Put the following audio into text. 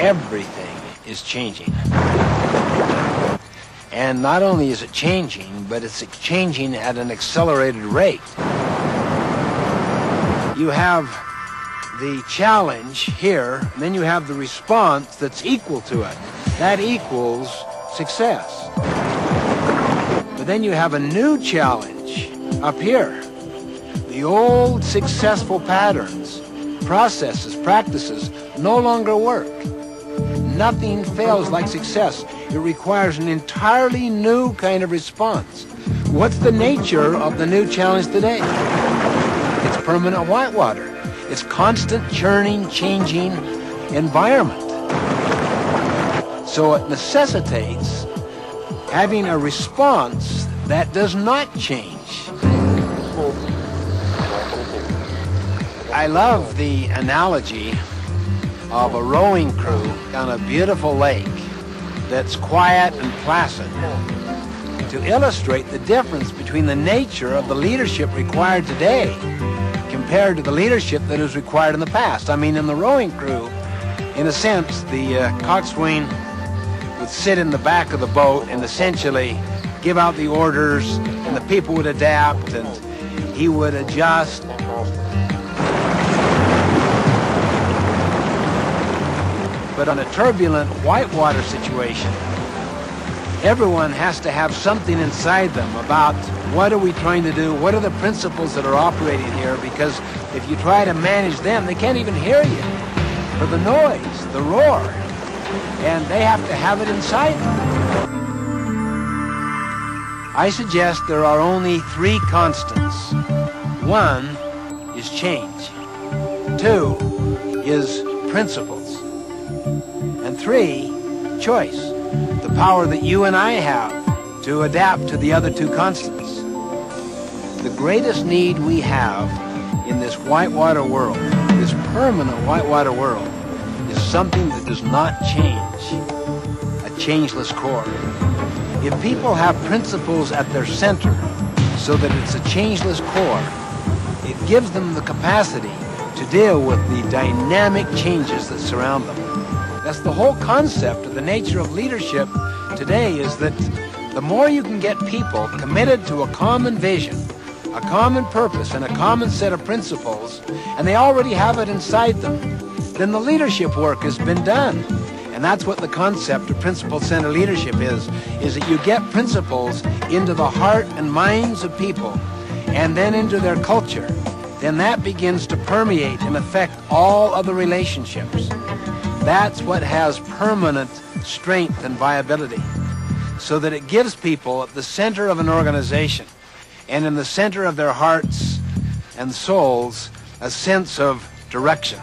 everything is changing. And not only is it changing, but it's changing at an accelerated rate. You have the challenge here, and then you have the response that's equal to it. That equals success. But then you have a new challenge up here. The old successful patterns, processes, practices no longer work. Nothing fails like success. It requires an entirely new kind of response. What's the nature of the new challenge today? It's permanent whitewater. It's constant churning, changing environment. So it necessitates having a response that does not change. I love the analogy of a rowing crew on a beautiful lake that's quiet and placid to illustrate the difference between the nature of the leadership required today compared to the leadership that was required in the past. I mean, in the rowing crew, in a sense, the coxswain would sit in the back of the boat and essentially give out the orders, and the people would adapt, and he would adjust. But on a turbulent whitewater situation, everyone has to have something inside them about what are we trying to do, what are the principles that are operating here, because if you try to manage them, they can't even hear you for the noise, the roar, and they have to have it inside them. I suggest there are only three constants. One is change. Two is principles. And three, choice. The power that you and I have to adapt to the other two constants. The greatest need we have in this whitewater world, this permanent whitewater world, is something that does not change, a changeless core. If people have principles at their center so that it's a changeless core, it gives them the capacity to deal with the dynamic changes that surround them. That's the whole concept of the nature of leadership today, is that the more you can get people committed to a common vision, a common purpose, and a common set of principles, and they already have it inside them, then the leadership work has been done. And that's what the concept of principle-centered leadership is that you get principles into the heart and minds of people, and then into their culture. Then that begins to permeate and affect all other relationships. That's what has permanent strength and viability, so that it gives people at the center of an organization and in the center of their hearts and souls a sense of direction.